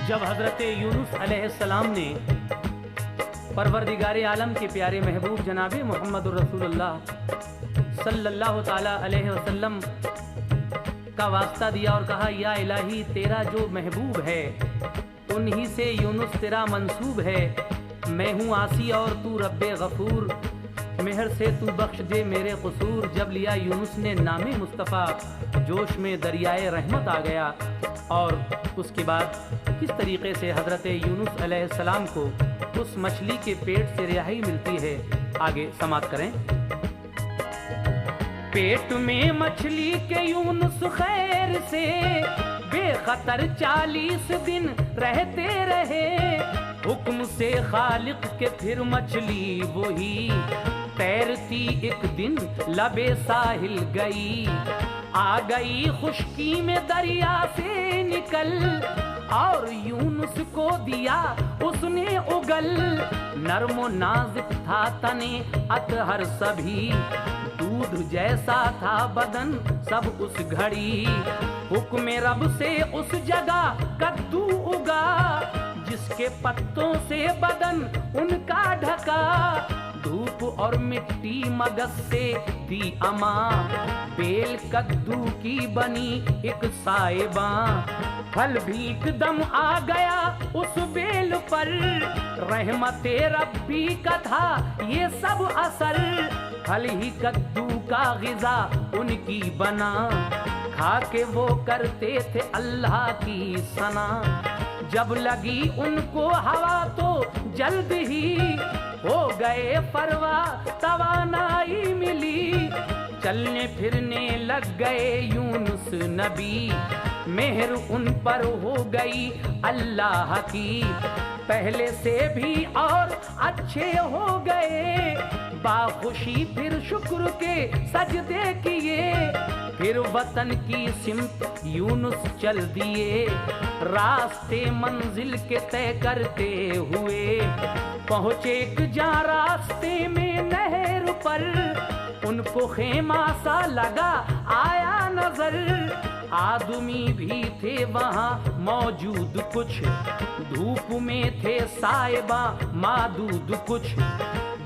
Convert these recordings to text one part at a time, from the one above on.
जब हज़रत यूनुस अलैहिस्सलाम ने परवरदिगार आलम के प्यारे महबूब जनाब मोहम्मद रसूलुल्लाह सल्लल्लाहु ताला अलैहि वसल्लम का वास्ता दिया और कहा, या इलाही तेरा जो महबूब है उन्हीं से यूनुस तेरा मंसूब है। मैं हूँ आसी और तू रब्बे गफूर, मेहर से तू बख्श दे मेरे कसूर। जब लिया यूनुस ने नामे मुस्तफ़ा, जोश में दरियाए रहमत आ गया। और उसके बाद किस तरीके से हज़रत यूनुस अलैहिस्सलाम को उस मछली के पेट से रिहाई मिलती है, आगे समाप्त करें। पेट में मछली के यूनुस खैर से बेखतर 40 दिन रहते रहे। हुक्म से खालिक के फिर मछली वही तैरती एक दिन लबे साहिल गई। आ गई खुश्की में दरिया से निकल, और यूनुस को दिया उसने उगल। नर्मो नाजुक था तने अतहर सभी, दूध जैसा था बदन सब उस घड़ी। हुक्म रब से उस जगह कद्दू उगा, जिसके पत्तों से बदन उनका ढका। धूप और मिट्टी मगज से दी अमा, बेल कद्दू की बनी एक साइबा। फल भी एकदम आ गया उस बेल पर, रहमते रब्बी का था ये सब असर। फल ही कद्दू का गिज़ा उनकी बना, खा के वो करते थे अल्लाह की सना। जब लगी उनको हवा तो जल्द ही हो गए परवा, तवानाई मिली। चलने फिरने लग गए यूनुस नबी, मेहर उन पर हो गई अल्लाह की। पहले से भी और अच्छे हो गए, बाखुशी फिर शुक्र के सजदे किए। फिर वतन की सिमत यूनुस चल दिए, रास्ते मंजिल के तय करते हुए। पहुँचे एक जा रास्ते में नहर पर, उनको खेमा सा लगा आया नजर। आदमी भी थे वहाँ मौजूद कुछ, धूप में थे साहिबा मादूद कुछ।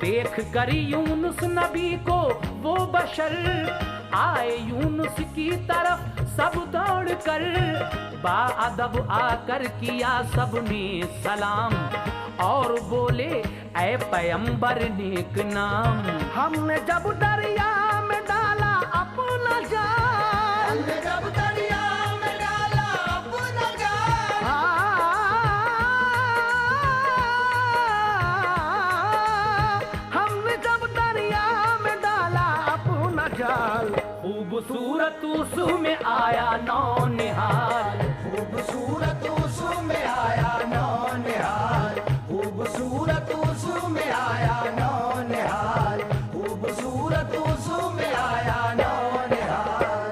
देख कर यूनुस नबी को वो बशर, आए यूनुस की तरफ सब दौड़ कर। बाअदब आकर किया सबने सलाम, और बोले ऐ पैगंबर नेक नाम। हमने जब दरिया में डाला अपना जाल, हमने जब दरिया में डाला अपना जाल। हमने जब दरिया में डाला अपना जाल। खूबसूरत उसमें आया नौनिहाल, खूबसूरत उसमें आया नौनिहाल। खूबसूरत उसमें आया नौनिहाल। खूबसूरत उसमें आया नौनिहाल।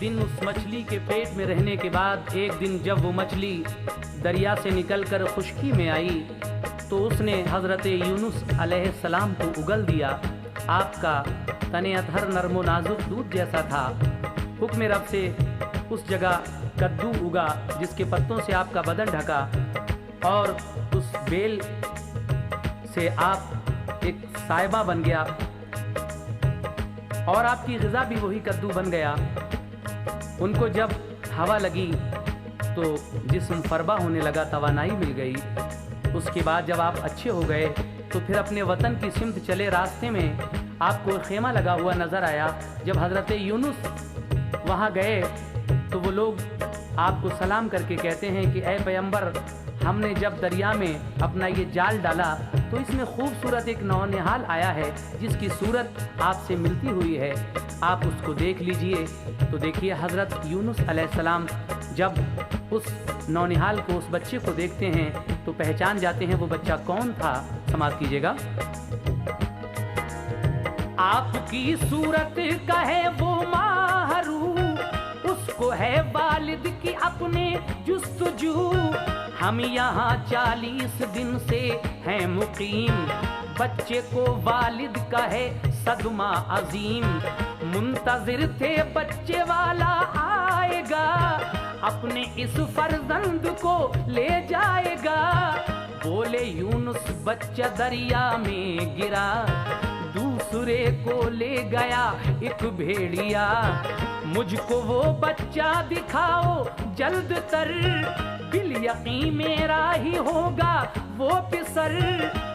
दिन उस मछली के पेट में रहने के बाद एक दिन जब वो मछली दरिया से निकलकर खुश्की में आई, तो उसने हज़रत यूनुस अलैहिस्सलाम को उगल दिया। आपका तने अतहर नरमो नाजुक दूध जैसा था। हुक्म रब से उस जगह कद्दू उगा, जिसके पत्तों से आपका बदन ढका, और उस बेल से आप एक साहिबा बन गया, और आपकी ग़िज़ा भी वही कद्दू बन गया। उनको जब हवा लगी तो जिस्म फरबा होने लगा, तवानाई मिल गई। उसके बाद जब आप अच्छे हो गए तो फिर अपने वतन की सिमत चले। रास्ते में आपको खेमा लगा हुआ नज़र आया। जब हज़रत यूनुस वहाँ गए तो वो लोग आपको सलाम करके कहते हैं कि ऐ पैगंबर, हमने जब दरिया में अपना ये जाल डाला तो इसमें खूबसूरत एक नौनिहाल आया है, जिसकी सूरत आपसे मिलती हुई है। आप उसको देख लीजिए। तो देखिए हज़रत यूनुस अलैहिस्सलाम जब उस नौनिहाल को, उस बच्चे को देखते हैं तो पहचान जाते हैं वो बच्चा कौन था। समाप्त कीजिएगा। आपकी सूरत का है वो माहरू, उसको है वालिद की अपने जुस्तजू। हम यहाँ 40 दिन से हैं मुकीम, बच्चे को वालिद का है सदमा अजीम। मुंतजिर थे बच्चे वाला आएगा, अपने इस फर्जंद को ले जाएगा। बोले यूनुस बच्चा दरिया में गिरा, दूसरे को ले गया एक भेड़िया। मुझको वो बच्चा दिखाओ जल्द तर, बिल यकीन मेरा ही होगा वो पिसर।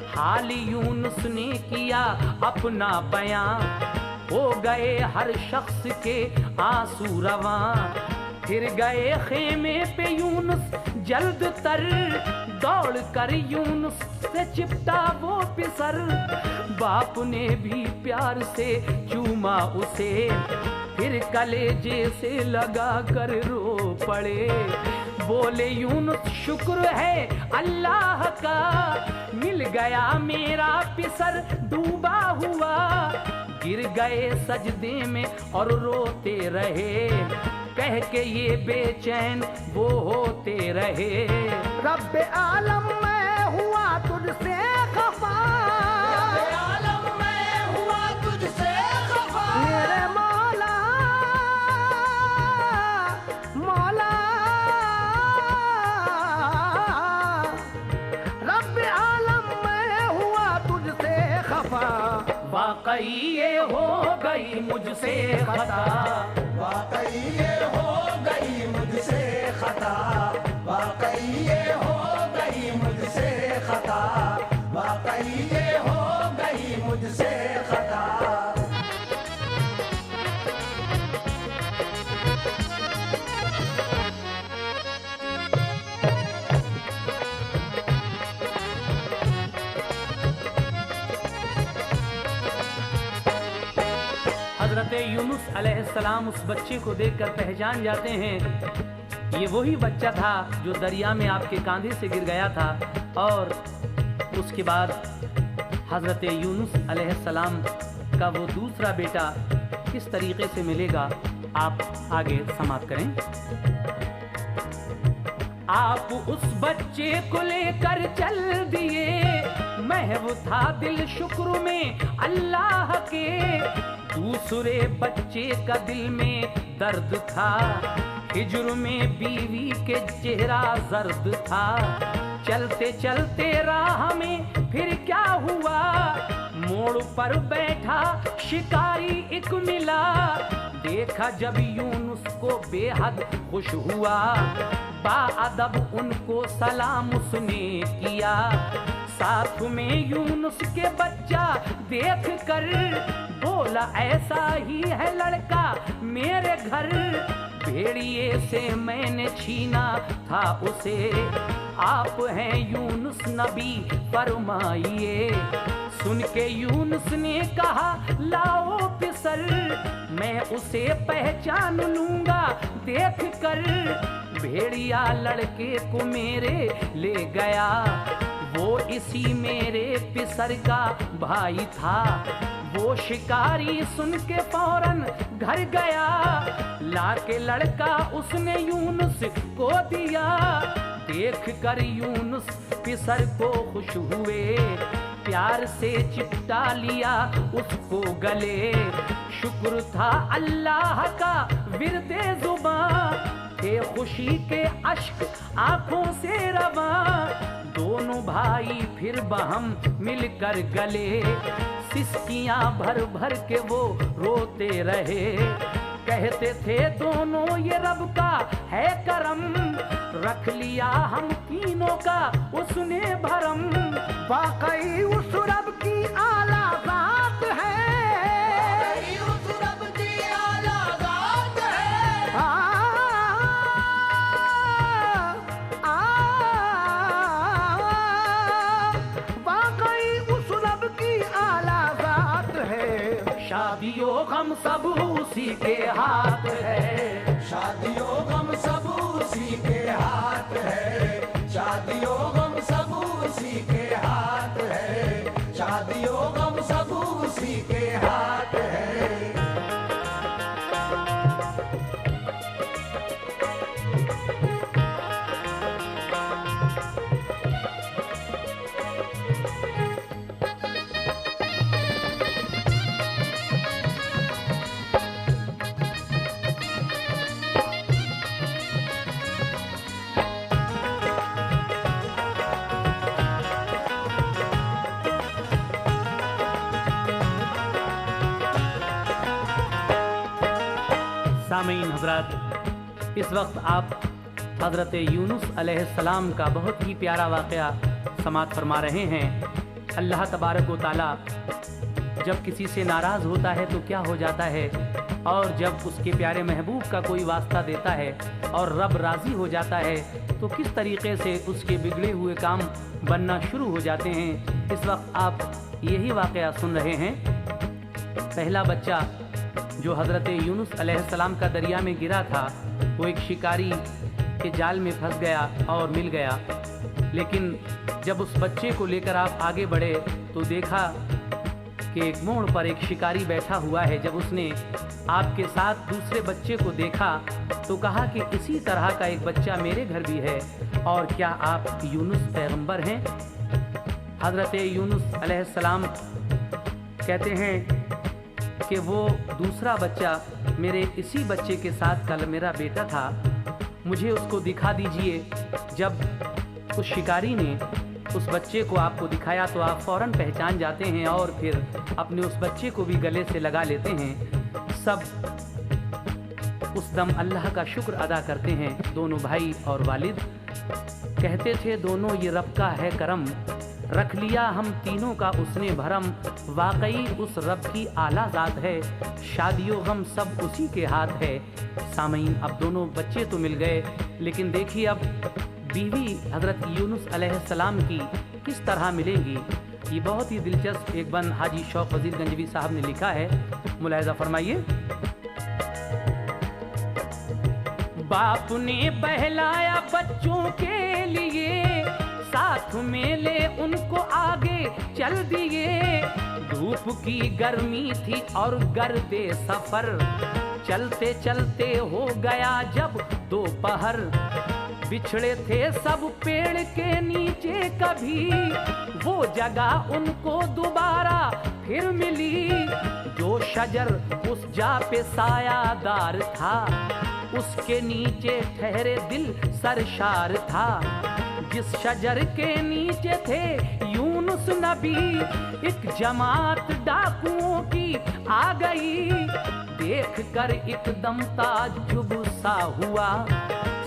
हाल यूनुस ने किया अपना बयां, हो गए हर शख्स के आंसू रवां। फिर गए खेमे पे यूनुस जल्द तर, दौड़ कर यूनुस से चिपटा वो पिसर। बाप ने भी प्यार से चूमा उसे, फिर कलेजे से लगा कर रो पड़े। बोले यूनुस शुक्र है अल्लाह का, मिल गया मेरा पिसर डूबा हुआ। गिर गए सजदे में और रोते रहे, कह के ये बेचैन वो होते रहे। रब्बे आलम मैं हुआ तुझसे खफा, रब्बे आलम मैं हुआ तुझसे खफा। मेरे मौला मौला, रब्बे आलम मैं हुआ तुझसे खफा। वाकई ये हो गई मुझसे खता, वाकई ये हो गई मुझसे खता, वाकई ये हो गई मुझसे खता, वाकई ये हो गई मुझसे खता। हज़रत यूनुस अलैहिस्सलाम उस बच्चे को देखकर पहचान जाते हैं ये वही बच्चा था जो दरिया में आपके कांधे से गिर गया था। और उसके बाद हज़रत यूनुस अलैहिस्सलाम का वो दूसरा बेटा किस तरीके से मिलेगा, आप आगे समाप्त करें। आप उस बच्चे को लेकर चल दिए, महव था दिल शुक्र में अल्लाह के। दूसरे बच्चे का दिल में दर्द था, हिज्र में बीवी के चेहरा जर्द था। चलते चलते राह में फिर क्या हुआ, मोड़ पर बैठा शिकारी एक मिला। देखा जब यूनुस को बेहद खुश हुआ, बाअदब उनको सलाम उसने किया। साथ में यूनुस के बच्चा देख कर बोला ऐसा ही है लड़का मेरे घर। भेड़िए से मैंने छीना था उसे, आप हैं यूनुस नबी फरमाइए। सुन के यूनुस ने कहा लाओ पिसर, मैं उसे पहचान लूंगा देख कर। भेड़िया लड़के को मेरे ले गया, वो इसी मेरे पिसर का भाई था। वो शिकारी सुन के फौरन घर गया, लाके लड़का उसने यूनुस को दिया। देख कर यूनुस पिसर को खुश हुए, प्यार से चिपटा लिया उसको गले। शुक्र था अल्लाह का विरदे जुबां, थे खुशी के अश्क आंखों से रवां। दोनों भाई फिर बहम मिलकर गले, सिसकियां भर भर के वो रोते रहे। कहते थे दोनों ये रब का है करम, रख लिया हम तीनों का उसने भरम। वाकई उस रब की आला बात है, वाकई उस रब की आला ज़ात है। वाकई उस रब की आला बात है। शादियों गम सब उसी के हाथ है। शादियों गम सब उसी के हाथ है। शादियों गम सब उसी के हाथ है। शादियों गम सब उसी के हाथ है। सामीन हजरत, इस वक्त आप हजरत यूनुस अलैहिस्सलाम का बहुत ही प्यारा वाक़या समाअत फरमा रहे हैं। अल्लाह तबारक व तआला जब किसी से नाराज़ होता है तो क्या हो जाता है, और जब उसके प्यारे महबूब का कोई वास्ता देता है और रब राज़ी हो जाता है तो किस तरीक़े से उसके बिगड़े हुए काम बनना शुरू हो जाते हैं। इस वक्त आप यही वाक़या सुन रहे हैं। पहला बच्चा जो हज़रत यूनुस अलैहिस्सलाम का दरिया में गिरा था, वो एक शिकारी के जाल में फंस गया और मिल गया। लेकिन जब उस बच्चे को लेकर आप आगे बढ़े तो देखा कि एक मोड़ पर एक शिकारी बैठा हुआ है। जब उसने आपके साथ दूसरे बच्चे को देखा तो कहा कि इसी तरह का एक बच्चा मेरे घर भी है, और क्या आप यूनुस पैगंबर हैं? हज़रत यूनुस अलैहिस्सलाम कहते हैं कि वो दूसरा बच्चा मेरे इसी बच्चे के साथ कल मेरा बेटा था, मुझे उसको दिखा दीजिए। जब उस शिकारी ने उस बच्चे को आपको दिखाया तो आप फ़ौरन पहचान जाते हैं और फिर अपने उस बच्चे को भी गले से लगा लेते हैं। सब उस दम अल्लाह का शुक्र अदा करते हैं, दोनों भाई और वालिद। कहते थे दोनों ये रब का है करम, रख लिया हम तीनों का उसने भरम, वाकई उस रब की आला ज़ात है, शादियों गम सब उसी के हाथ है। सामीन, अब दोनों बच्चे तो मिल गए, लेकिन देखिए अब बीवी हज़रत यूनुस अलैहिस्सलाम की किस तरह मिलेंगी। ये बहुत ही दिलचस्प एक बंद हाजी शौक वजीर गंजवी साहब ने लिखा है, मुलाहिज़ा फरमाइए। बाप ने बहलाया बच्चों के लिए, साथ में ले उनको आगे चल दिए। धूप की गर्मी थी और गर्दे सफर, चलते चलते हो गया जब दोपहर। बिछड़े थे सब पेड़ के नीचे कभी, वो जगह उनको दोबारा फिर मिली। जो शजर उस जा पे सायादार था, उसके नीचे ठहरे दिल सरशार था। जिस शजर के नीचे थे यूनुस नबी, एक जमात डाकुओं की आ गई। देख कर एकदम ताज्जुब सा हुआ,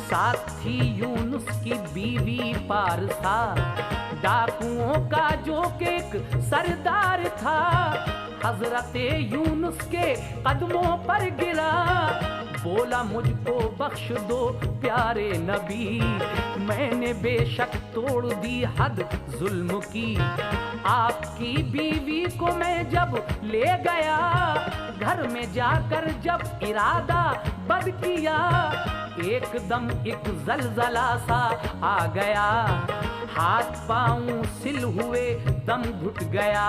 साथ थी यूनुस की बीवी पारसा। डाकुओं का जो के एक सरदार था, हजरत यूनुस के कदमों पर गिरा। बोला मुझको बख्श दो प्यारे नबी, मैंने बेशक तोड़ दी हद जुल्म की। आपकी बीवी को मैं जब ले गया, घर में जाकर जब इरादा बद किया, एकदम एक जलजला सा आ गया। हाथ पाँव सिल हुए दम घुट गया।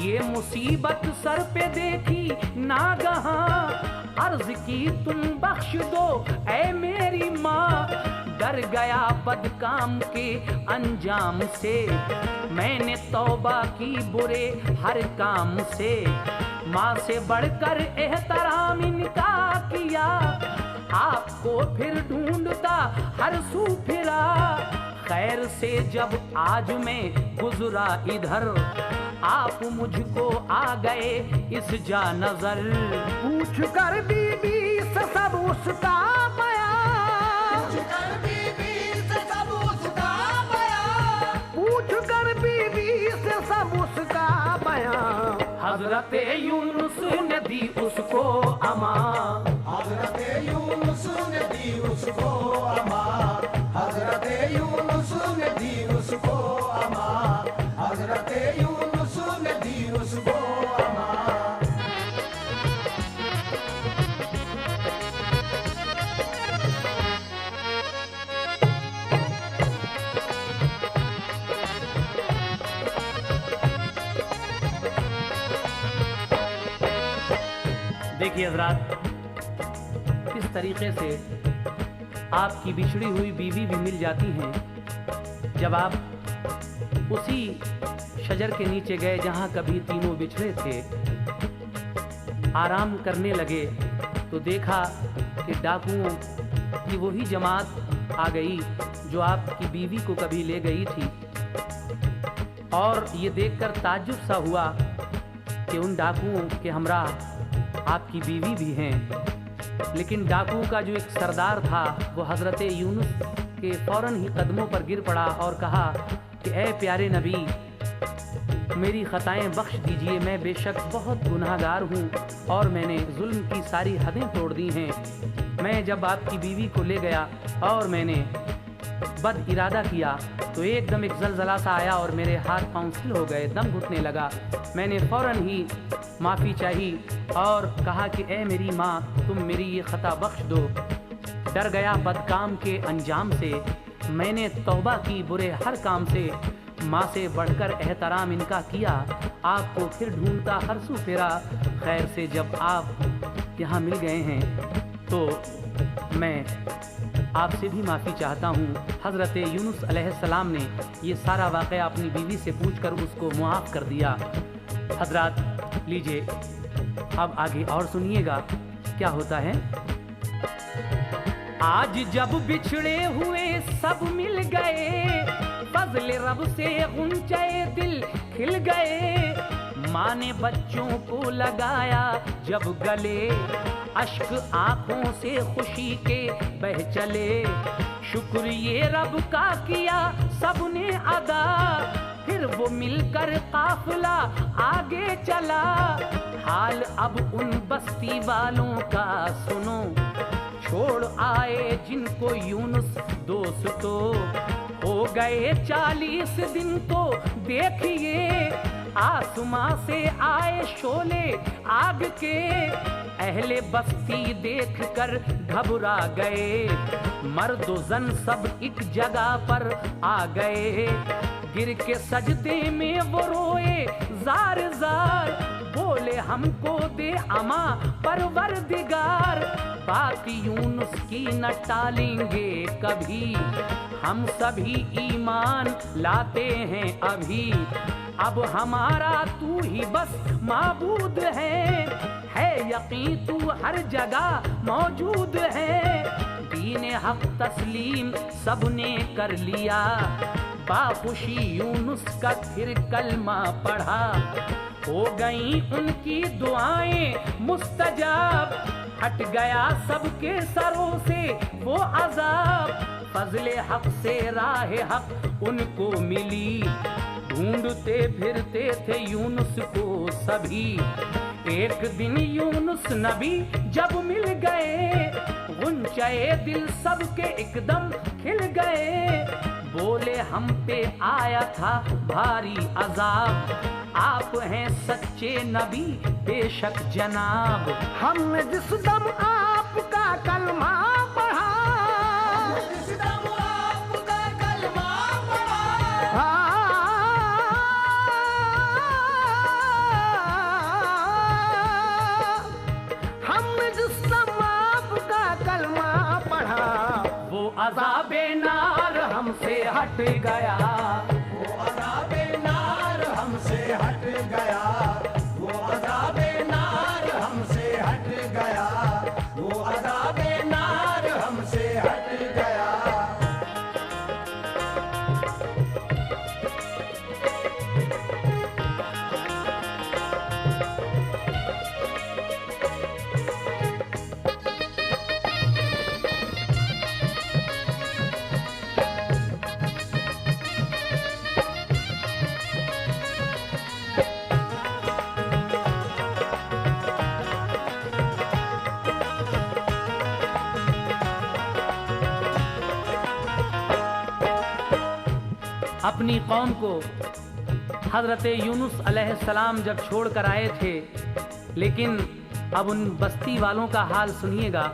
ये मुसीबत सर पे देखी नागहां, अर्ज की तुम बख्श दो ऐ मेरी माँ। डर गया बदकाम के अंजाम से, मैंने तौबा की बुरे हर काम से। माँ से बढ़कर एहतराम इनका किया, आपको फिर ढूंढता हर सू फिरा। खैर से जब आज मैं गुजरा इधर, आप मुझको आ गए इस जा नजर। पूछ कर बीबी से सब उसका बयान, पूछ कर बीबी से सब उसका बयान, पूछ कर बीबी से सब उसका बयान। हजरत यूनुस ने दी उसको अमान, हजरत यूनुस ने दी उसको अमान, हजरत यूनुस ने दी उसको अमान, हजरत यूनुस ने दी उसको अमान। देखिए हजरात, किस तरीके से आपकी बिछड़ी हुई बीवी भी मिल जाती हैं। जब आप उसी शजर के नीचे गए जहां कभी तीनों बिछड़े थे, आराम करने लगे तो देखा कि डाकुओं की वही जमात आ गई जो आपकी बीवी को कभी ले गई थी। और ये देखकर ताज्जुब सा हुआ कि उन डाकुओं के हमराह आपकी बीवी भी हैं। लेकिन डाकुओं का जो एक सरदार था वो हज़रत यूनुस के फ़ौरन ही कदमों पर गिर पड़ा और कहा कि ए प्यारे नबी, मेरी ख़ताएं बख्श दीजिए, मैं बेशक बहुत गुनाहगार हूँ और मैंने जुल्म की सारी हदें तोड़ दी हैं। मैं जब आपकी बीवी को ले गया और मैंने बद इरादा किया तो एकदम एक ज़लज़ला सा आया और मेरे हाथ पांव सिल हो गए, दम घुटने लगा। मैंने फ़ौरन ही माफ़ी चाही और कहा कि ए मेरी माँ, तुम मेरी ये ख़ता बख्श दो। डर गया बदकाम के अंजाम से, मैंने तौबा की बुरे हर काम से। माँ से बढ़कर एहतराम इनका किया, आपको फिर ढूंढता हर सू फेरा। खैर से जब आप यहाँ मिल गए हैं तो मैं आपसे भी माफ़ी चाहता हूँ। हज़रत यूनुस अलैहिस्सलाम ने ये सारा वाक़या अपनी बीवी से पूछकर उसको मुआफ़ कर दिया। हज़रात लीजिए अब आगे और सुनिएगा क्या होता है। आज जब बिछड़े हुए सब मिल गए, फज़ल रब से गुंचे दिल खिल गए। माँ ने बच्चों को लगाया जब गले, अश्क आंखों से खुशी के बह चले। शुक्र ये रब का किया सबने अदा, फिर वो मिलकर काफिला आगे चला। हाल अब उन बस्ती वालों का सुनो, छोड़ आए जिनको यूनुस दोस्तों। हो गए 40 दिन तो देखिए, आसमां से आए शोले आग के। अहले बस्ती देख कर घबरा गए, मर्द जन सब एक जगह पर आ गए। गिर के सजदे में वो रोए जार जार, बोले हमको दे अमा परवरदिगार। बात यूनुस की न टालेंगे कभी, हम सभी ईमान लाते हैं अभी। अब हमारा तू ही बस माबूद है यकीन तू हर जगह मौजूद है। दीन हक तस्लीम सबने कर लिया, बाखुशी यूनुस का फिर कलमा पढ़ा। हो गई उनकी दुआएं मुस्तजाब, हट गया सबके सरों से वो अजाब। फजले हक से राह हक उनको मिली, ढूंढते फिरते थे यूनुस को सभी। एक दिन यूनुस नबी जब मिल गए, गुंचे दिल सबके एकदम खिल गए। बोले हम पे आया था भारी अजाब, आप हैं सच्चे नबी बेशक जनाब। हमने जिस दम आपका कलमा पढ़ा, जिस दम आपका कलमा पढ़ा, हमने जिस दम आपका कलमा पढ़ा, वो अज़ाबे नार हमसे हट गया। वो अज़ाबे नार हमसे हट गया, वो अज़ाबे नार हमसे हट गया, वो अज़ाबे नार हमसे हट गया। अपनी कौम को हज़रत यूनुस अलैहिस्सलाम जब छोड़ कर आए थे, लेकिन अब उन बस्ती वालों का हाल सुनिएगा।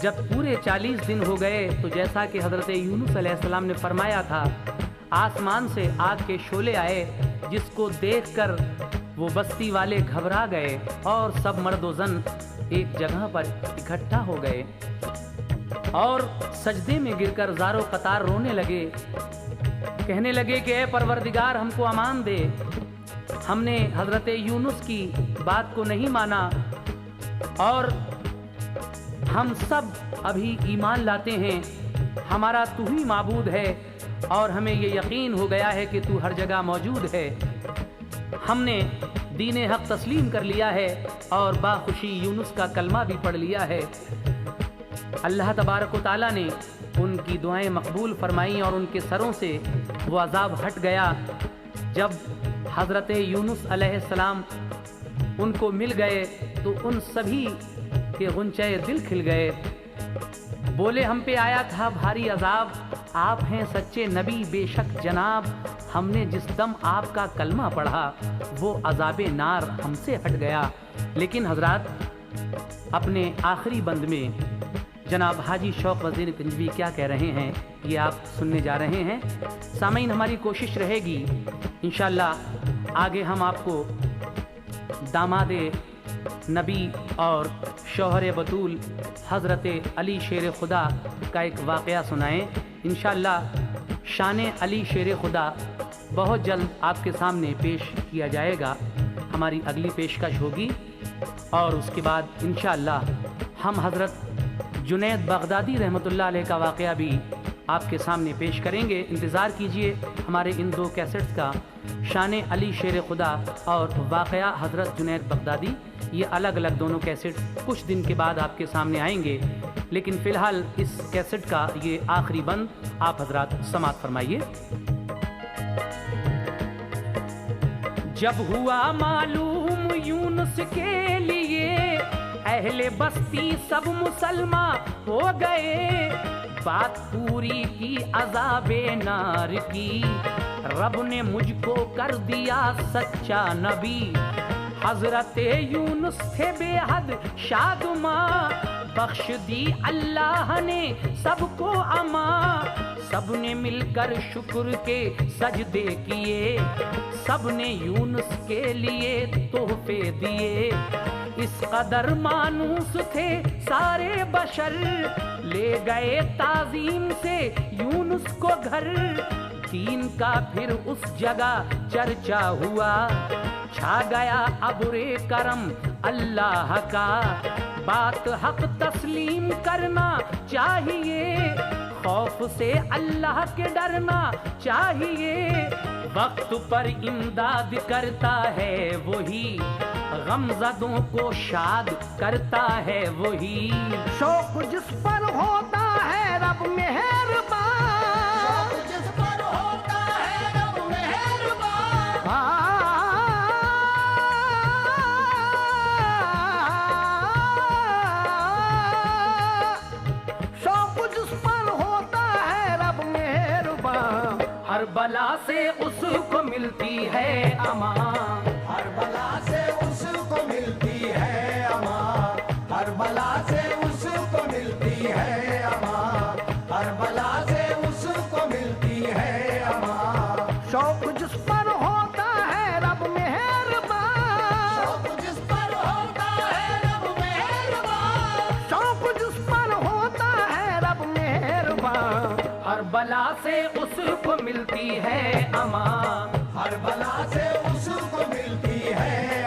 जब पूरे 40 दिन हो गए तो जैसा कि हज़रत यूनुस अलैहिस्सलाम ने फरमाया था, आसमान से आग के शोले आए, जिसको देखकर वो बस्ती वाले घबरा गए और सब मर्द व ज़न एक जगह पर इकट्ठा हो गए और सजदे में गिरकर ज़ारो कतार रोने लगे। कहने लगे कि ऐ परवरदिगार, हमको अमान दे, हमने हज़रत यूनुस की बात को नहीं माना और हम सब अभी ईमान लाते हैं, हमारा तू ही माबूद है और हमें ये यकीन हो गया है कि तू हर जगह मौजूद है। हमने दीन हक तस्लीम कर लिया है और बाखुशी यूनुस का कलमा भी पढ़ लिया है। अल्लाह तबारक व तआला ने उनकी दुआएं मकबूल फरमाई और उनके सरों से वो अजाब हट गया। जब हज़रत यूनुस अलैहिस्सलाम उनको मिल गए तो उन सभी के गुंचे दिल खिल गए। बोले, हम पे आया था भारी अजाब, आप हैं सच्चे नबी बेशक जनाब, हमने जिस दम आपका कलमा पढ़ा वो अजाब नार हमसे हट गया। लेकिन हजरात, अपने आखिरी बंद में जनाब हाजी शौक वज़ीर कंजवी क्या कह रहे हैं ये आप सुनने जा रहे हैं। सामीन, हमारी कोशिश रहेगी इंशाअल्लाह आगे हम आपको दामादे नबी और शौहर बतूल हज़रत अली शेर खुदा का एक वाक़या सुनाएं। इंशाअल्लाह शान अली शेर खुदा बहुत जल्द आपके सामने पेश किया जाएगा, हमारी अगली पेशकश होगी। और उसके बाद इंशाअल्लाह हम हज़रत जुनैद बगदादी रहमतुल्लाह अलैह का वाक़या भी आपके सामने पेश करेंगे। इंतज़ार कीजिए हमारे इन दो कैसेट्स का, शान अली शेर खुदा और वाक़या हज़रत जुनैद बगदादी। ये अलग अलग दोनों कैसेट कुछ दिन के बाद आपके सामने आएंगे, लेकिन फ़िलहाल इस कैसेट का ये आखिरी बंद आप हजरात समात फरमाइए। जब हुआ मालूम यूनुस के लिए अहले बस्ती सब मुसलमान हो गए, बात पूरी की अज़ाबे नार की, रब ने मुझको कर दिया सच्चा नबी। हज़रत यूनुस थे बेहद शादुमा, बख्श दी अल्लाह ने सबको अमा, सबने मिलकर शुक्र के सजदे किए, सबने यूनुस के लिए तोहफे दिए। इस कदर मानूस थे सारे बशर, ले गए ताज़ीम से यूनुस को घर। दीन का फिर उस जगह चर्चा हुआ, छा गया अबुरे करम अल्लाह का। बात हक तस्लीम करना चाहिए, खौफ से अल्लाह के डरना चाहिए। वक्त पर इमदाद करता है वही, गमज़दों को शाद करता है वही। शौक जिस पर होता है रब मेहरबान, शौक जिस पर होता है रब मेहरबान, शौक जिस पर होता है रब मेहरबान। हर बला से उसको मिलती है अमान, हर बला से उसको मिलती है अमान, हर बला से उसको मिलती है अमान, हर बला से उसको मिलती है अमान। शौक जिस पर होता है रब मेहरबान, शौक जिस पर होता है रब मेहरबान, शौक जिस पर होता है रब मेहरबान। हर बला से उसको मिलती है अमान, हर बला से उसको मिलती है